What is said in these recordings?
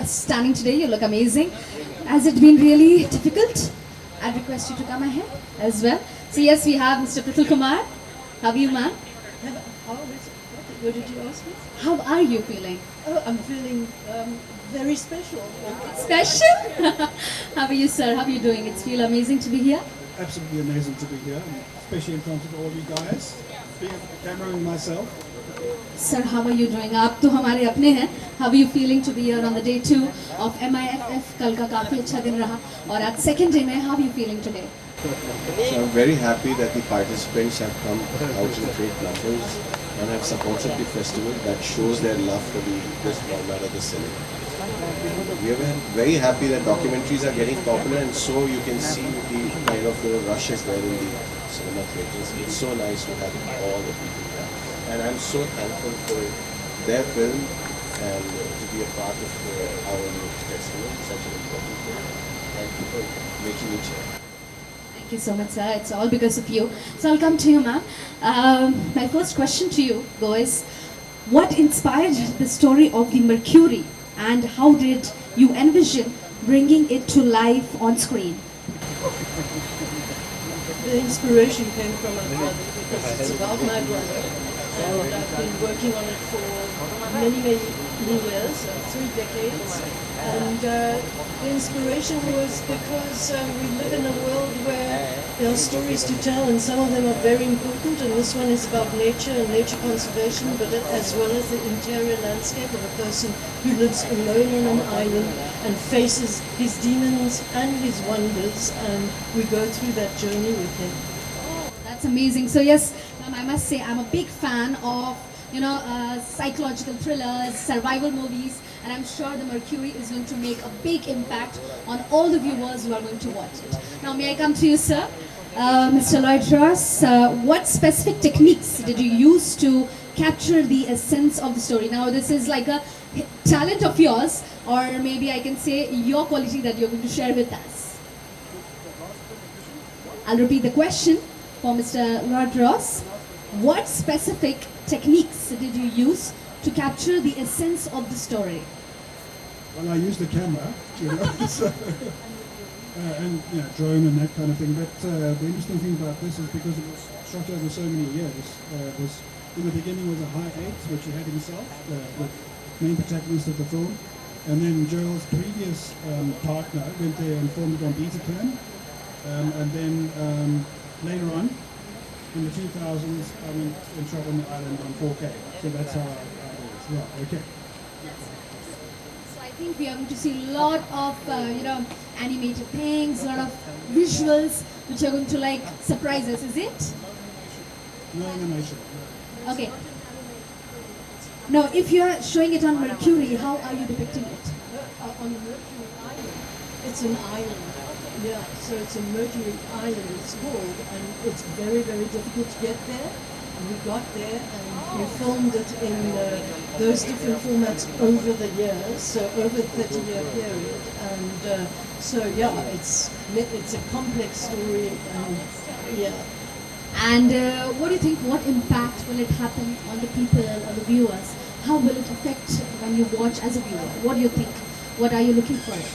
stunning today. You look amazing. Has it been really difficult? I'd request you to come ahead as well. So yes, we have Mr. Pratul Kumar. How are you, ma'am? How is it? What did you ask me? How are you feeling? Oh, I'm feeling very special. Special? How are you, sir? How are you doing? It's feel amazing to be here. Absolutely amazing to be here, and especially in front of all you guys, being at the camera and myself. Sir, how are you doing? आप तो हमारे अपने हैं. How are you feeling to be here on the day 2 of MIFF? कल का काफी अच्छा दिन रहा और आज second day में how are you feeling today? So I'm very happy that the participants have come out in great numbers and have supported the festival. That shows their love for this format of the cinema. We are very happy that documentaries are getting popular, and so you can see the kind of rush is there in the cinema theatres. It's so nice to have all the people here, and I'm so thankful for their film and to be a part of our festival, such an important thing. Thank you for making it here. Thank you so much, sir. It's all because of you. So I'll come to you, ma'am. My first question to you, though, is what inspired the story of the Mercury, and how did you envision bringing it to life on screen? The inspiration came from my brother because it's about my brother, and I've been working on it for many years, 3 decades. And the inspiration was because we live in a world where there are stories to tell, and some of them are very important. And this one is about nature and nature conservation, but as well as the interior landscape of a person who lives alone on an island and faces his demons and his wonders, and we go through that journey with him. That's amazing. So yes, ma'am, I must say I'm a big fan of psychological thrillers, survival movies, and I'm sure the Mercury is going to make a big impact on all the viewers who are going to watch it. Now, may I come to you, sir? Mr. Lloyd Ross, what specific techniques did you use to capture the essence of the story? Now, this is like a talent of yours, or maybe I can say your quality that you're going to share with us. I'll repeat the question for Mr. Lloyd Ross. What specific techniques did you use to capture the essence of the story? Well, I use the camera, so, and drone and that kind of thing. But the interesting thing about this is because it was shot over so many years. Was in the beginning was a high 8, which he had himself, the main protagonist of the film, and then Joel's previous partner went there and filmed it on Betacam, and then later on, in the 2000s, I went and shot on the island on 4K. So that's how I do it. Yeah, okay. So I think we are going to see a lot of, animated things, a lot of visuals, which are going to like surprise us, is it? No animation. Okay. Now, if you are showing it on Mercury, how are you depicting it? On Mercury Island. It's an island. Yeah, so it's a Mercury Island, it's called, and it's very difficult to get there. And we got there and we filmed it in those different formats over the years, so over a 30-year period. And so yeah, it's a complex story, and yeah. And what do you think, what impact will it happen on the people or the viewers? How will it affect when you watch as a viewer? What do you think? What are you looking for it?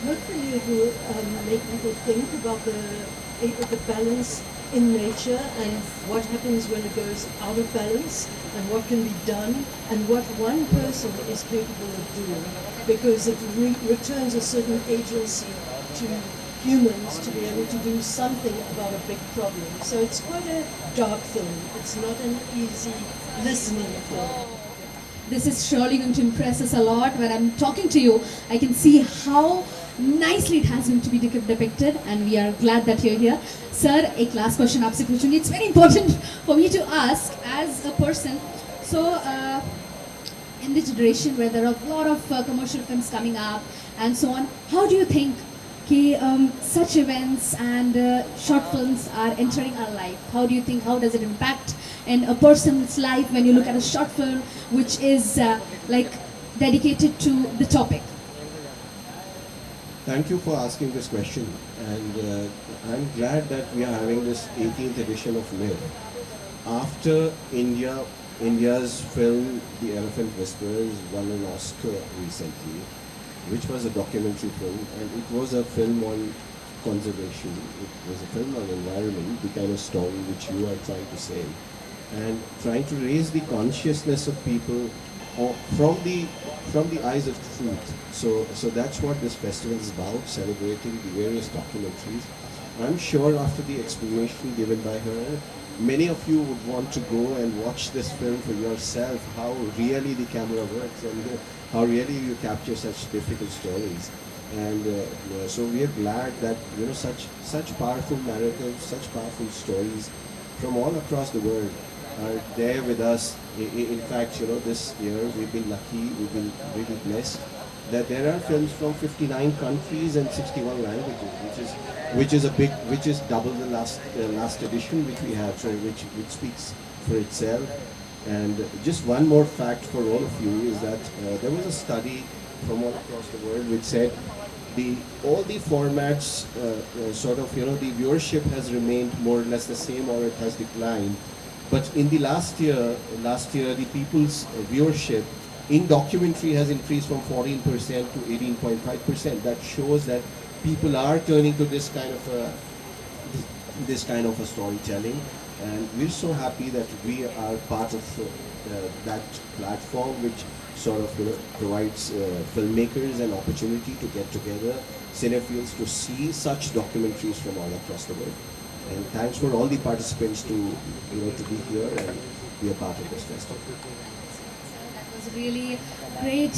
Hopefully it will make people think about the balance in nature and what happens when it goes out of balance and what can be done and what one person is capable of doing, because it returns a certain agency to humans to be able to do something about a big problem. So it's quite a dark film. It's not an easy listening film. This is surely going to impress us a lot. When I'm talking to you, I can see how nicely it has been to be depicted, and we are glad that you're here. Sir, एक last question आपसे पूछूंगी. It's very important for me to ask as a person. So, in the generation where there are a lot of commercial films coming up and so on, how do you think such events and short films are entering our life? How do you think, how does it impact in a person's life when you look at a short film which is dedicated to the topic? Thank you for asking this question, and I'm glad that we are having this 18th edition of MIFF. After India's film The Elephant Whisperers won an Oscar recently, which was a documentary film, and it was a film on conservation. It was a film on environment, the kind of story which you are trying to say, and trying to raise the consciousness of people from the eyes of truth. So that's what this festival is about, celebrating the various documentaries. I'm sure after the explanation given by her, many of you would want to go and watch this film for yourself, how really the camera works and how really you capture such difficult stories. And so we are glad that such powerful narratives, such powerful stories from all across the world are there with us. In fact, this year we've been lucky, we've been really blessed that there are films from 59 countries and 61 languages, which is double the last edition which we had, so which speaks for itself. And just one more fact for all of you is that there was a study from all across the world which said all the formats the viewership has remained more or less the same or it has declined. But in the last year the people's viewership in documentary has increased from 14% to 18.5%. That shows that people are turning to this kind of a storytelling, and we're so happy that we are part of that platform which provides filmmakers an opportunity to get together, cinephiles to see such documentaries from all across the world. And thanks for all the participants to be here and be a part of this festival. That was really great.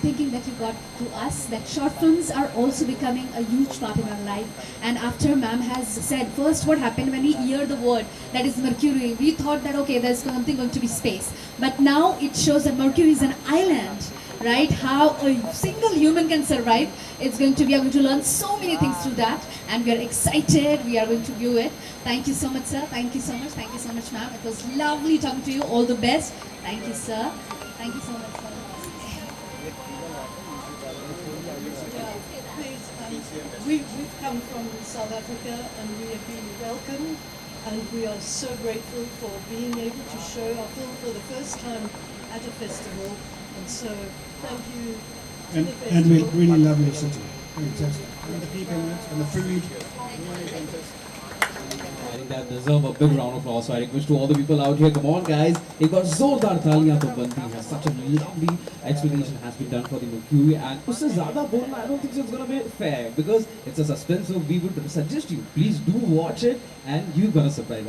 Thinking that you got to us, that short films are also becoming a huge part in our life. And after ma'am has said, first what happened when we hear the word that is Mercury, we thought that okay, there's something going to be space. But now it shows that Mercury is an island, right? How a single human can survive. We are going to learn so many things through that, and we are excited. We are going to view it. Thank you so much, sir. Thank you so much. Thank you so much, ma'am. It was lovely talking to you. All the best. Thank you, sir. Thank you so much, sir. We've come from South Africa and we have been welcomed, and we are so grateful for being able to show our film for the first time at a festival. And so thank you to the festival. And we really love your city. Fantastic. And the people in it, and the food. Really fantastic. I think that deserve a big round of applause. So I request to all the people out here, come on guys, एक बार जोरदार तालियां तो बनती हैं. Such a lovely explanation has been done for the Mercury, and उससे ज़्यादा बोलना I don't think so it's gonna be fair because it's a suspense. So we would suggest you please do watch it, and you're gonna surprise.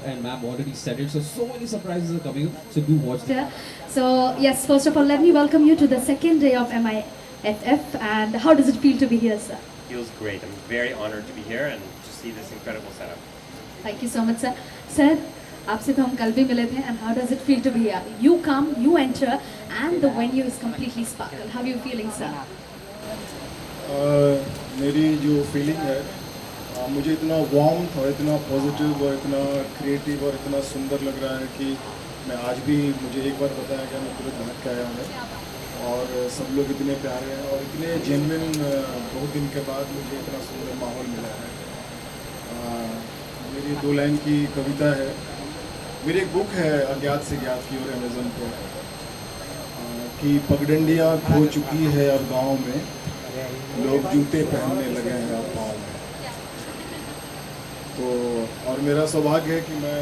And ma'am already said it. So many surprises are coming. So do watch it. So yes, first of all, let me welcome you to the second day of MIFF. And how does it feel to be here, sir? Feels great. I'm very honored to be here and to see this incredible setup. Thank you so much, sir. Sir, आपसे तो हम कल भी मिले थे. And how does it feel to be here? You come, you enter, and the venue is completely sparkle. How are you feeling, sir? मेरी जो feeling है, मुझे इतना वार्म और इतना पॉजिटिव और इतना क्रिएटिव और इतना सुंदर लग रहा है कि मैं आज भी, मुझे एक बार बताया गया, मैं तुरंत भाग के आया हूँ. और सब लोग इतने प्यारे हैं और इतने जेन्युइन, बहुत दिन के बाद मुझे इतना सुंदर माहौल मिला है. मेरी 2 लाइन की कविता है. मेरी एक बुक है अज्ञात से ज्ञात की, और अमेज़न पर, कि पगडंडियाँ खो चुकी है अब गाँव में, लोग जूते पहनने लगे हैं अब पाँव में. तो और मेरा सौभाग्य है कि मैं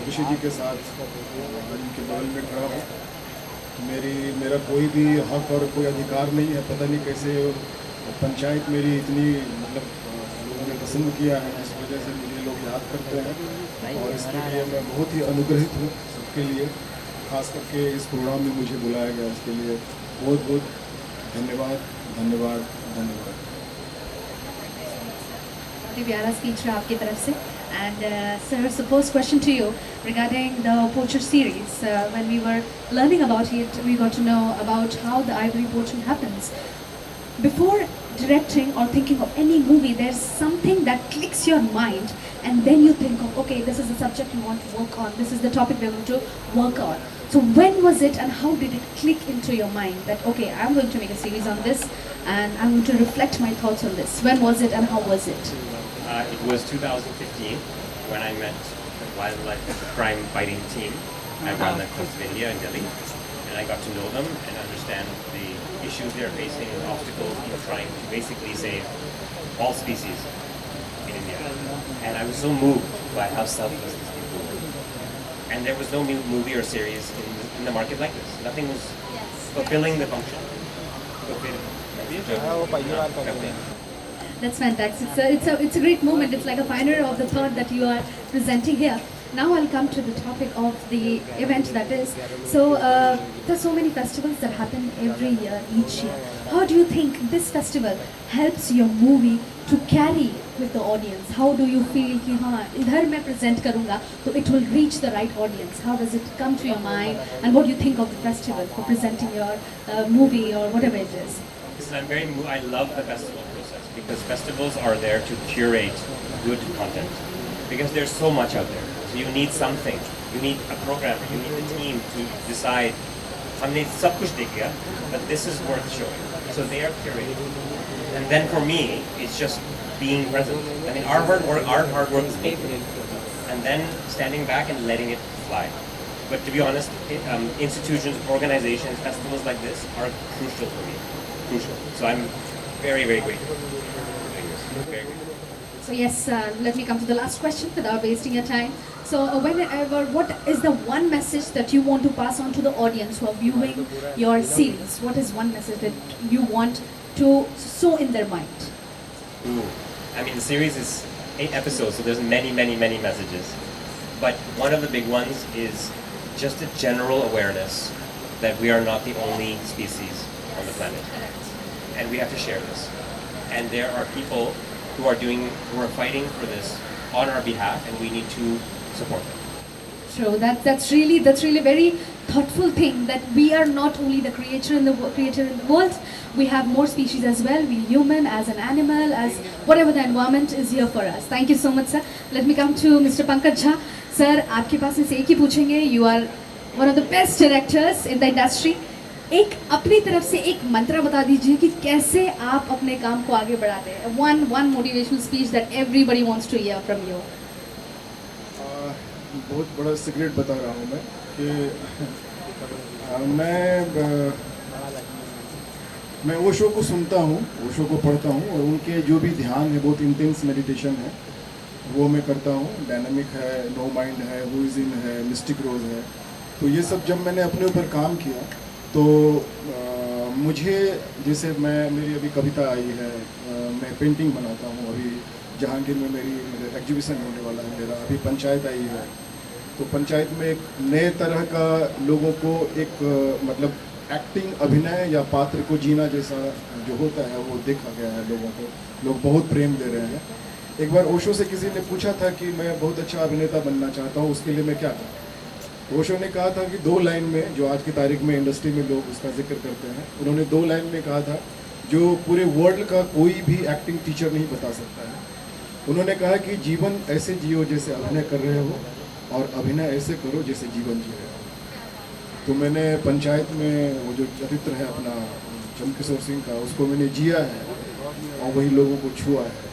ऋषि जी के साथ उनके बगल में खड़ा हूँ. मेरा कोई भी हक और कोई अधिकार नहीं है. पता नहीं कैसे पंचायत मेरी इतनी लोगों ने पसंद किया है, इस वजह से मुझे लोग याद करते हैं, और इसके लिए मैं बहुत ही अनुग्रहित हूँ सबके लिए. खास करके इस प्रोग्राम में मुझे बुलाया गया, इसके लिए बहुत बहुत धन्यवाद धन्यवाद धन्यवाद. बहुत ही प्यारा स्पीच रहा आपकी तरफ से. And sir, so first question to you regarding the poacher series. When we were learning about it, we got to know about how the ivory poaching happens. Before directing or thinking of any movie, there's something that clicks your mind, and then you think of, okay, this is the subject you want to work on, this is the topic we're going to work on. So when was it and how did it click into your mind that, okay, I'm going to make a series on this and I'm going to reflect my thoughts on this? When was it and how was it? It was 2015 when I met the wildlife crime fighting team. I run the Coast of India in Delhi, and I got to know them and understand the issues they are facing and obstacles in trying to basically save all species in India. And I was so moved by how selfless these people were. And there was no new movie or series in the market like this. Nothing was fulfilling the function. Okay. That's fantastic. It's a great moment. It's like a pioneer of the thought that you are presenting here. Now I'll come to the topic of the event that is. So there's so many festivals that happen every year, each year. How do you think this festival helps your movie to carry with the audience? How do you feel कि हाँ इधर मैं present करूँगा तो it will reach the right audience? How does it come to your mind? And what do you think of the festival for presenting your movie or whatever it is? Listen, I love the festival process because festivals are there to curate good content because there's so much out there. So you need something. You need a program. You need a team to decide. हमने सब कुछ देख लिया, but this is worth showing. So they are curated. And then for me, it's just being present. I mean, our hard work is making it, and then standing back and letting it fly. But to be honest, institutions, organizations, festivals like this are crucial for me. Crucial. So I'm very, very grateful. Very grateful. So yes, let me come to the last question without wasting your time. So what is the one message that you want to pass on to the audience who are viewing your series? What is one message that you want to sow in their mind? Ooh. I mean, the series is 8 episodes, so there's many, many, many messages. But one of the big ones is just a general awareness that we are not the only species on the planet. And we have to share this. And there are people who are fighting for this on our behalf, and we need to support them. True. That's really a very thoughtful thing that we are not only the creator in the world. We have more species as well. We human, as an animal, as whatever the environment is here for us. Thank you so much, sir. Let me come to Mr. Pankaj Jha. Sir, आपके पास से एक ही पूछेंगे. You are one of the best directors in the industry. एक अपनी तरफ से एक मंत्र बता दीजिए कि कैसे आप अपने काम को आगे बढ़ाते हैं. One motivational speech that everybody wants to hear from you. बहुत बड़ा सीक्रेट बता रहा हूँ मैं कि मैं ओशो को सुनता हूँ, ओशो को पढ़ता हूँ और उनके जो भी ध्यान है, बहुत इंटेंस मेडिटेशन है, वो मैं करता हूँ. डायनामिक है, नो माइंड है, हु इज़ इन है, मिस्टिक रोज है. तो ये सब जब मैंने अपने ऊपर काम किया तो मुझे जैसे मेरी अभी कविता आई है, मैं पेंटिंग बनाता हूँ. अभी जहांगीर में मेरा एग्जीबिशन होने वाला है मेरा. अभी पंचायत आई है, तो पंचायत में एक नए तरह का लोगों को एक मतलब एक्टिंग, अभिनय या पात्र को जीना जैसा जो होता है वो देखा गया है लोगों को. लोग बहुत प्रेम दे रहे हैं. एक बार ओशो से किसी ने पूछा था कि मैं बहुत अच्छा अभिनेता बनना चाहता हूँ, उसके लिए मैं क्या करूँ. ओशो ने कहा था कि 2 लाइन में, जो आज की तारीख में इंडस्ट्री में लोग उसका जिक्र करते हैं, उन्होंने 2 लाइन में कहा था जो पूरे वर्ल्ड का कोई भी एक्टिंग टीचर नहीं बता सकता है. उन्होंने कहा कि जीवन ऐसे जियो जैसे अभिनय कर रहे हो और अभिनय ऐसे करो जैसे जीवन जी रहे हो. तो मैंने पंचायत में वो जो चरित्र है अपना चंद्रकिशोर सिंह का, उसको मैंने जिया है और वही लोगों को छुआ है.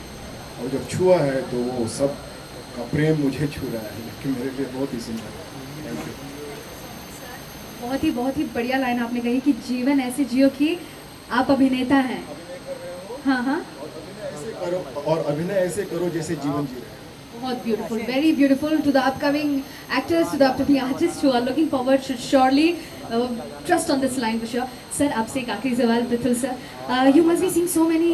और जब छुआ है तो वो सब का प्रेम मुझे छू रहा है, कि मेरे लिए बहुत ही सुंदर है. Thank you. बहुत ही बढ़िया लाइन आपने कही कि जीवन ऐसे जियो कि आप अभिनेता हैं. हाँ हाँ. और अभिनय ऐसे करो जैसे जीवन जी रहे. बहुत beautiful, very beautiful. To the upcoming actors, to the upcoming artists who are looking forward should surely trust on this line for sure. Sir, आपसे एक आखिरी सवाल, Prithul sir. You must be seeing so many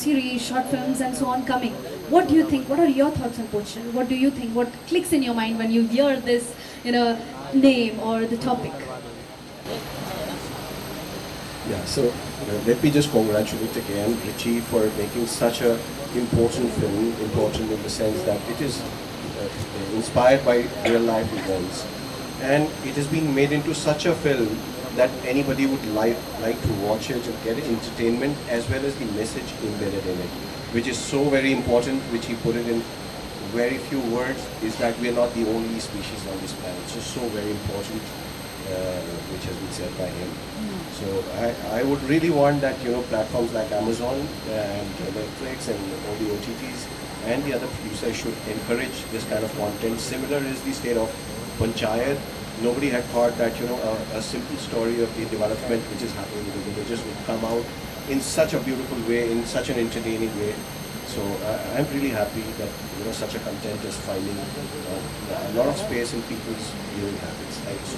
series, short films and so on coming. What do you think? What are your thoughts on Pochhan? What do you think? What clicks in your mind when you hear this, name or the topic? Yeah, so let me just congratulate again Richie for making such a important film, important in the sense that it is inspired by real life events, and it has been made into such a film that anybody would like to watch it and get entertainment as well as the message embedded in it, which is so very important, which he put it in very few words, is that we are not the only species on this planet. So very important, which has been said by him. So I would really want that platforms like Amazon and Netflix and all the OTTs and the other producers should encourage this kind of content. Similar is the state of Panchayat nobody had thought that a simple story of the development which is happening in the villages would come out in such a beautiful way, in such an entertaining way. So I'm really happy that such a content is finding a lot of space in people's viewing habits. Thank you so much.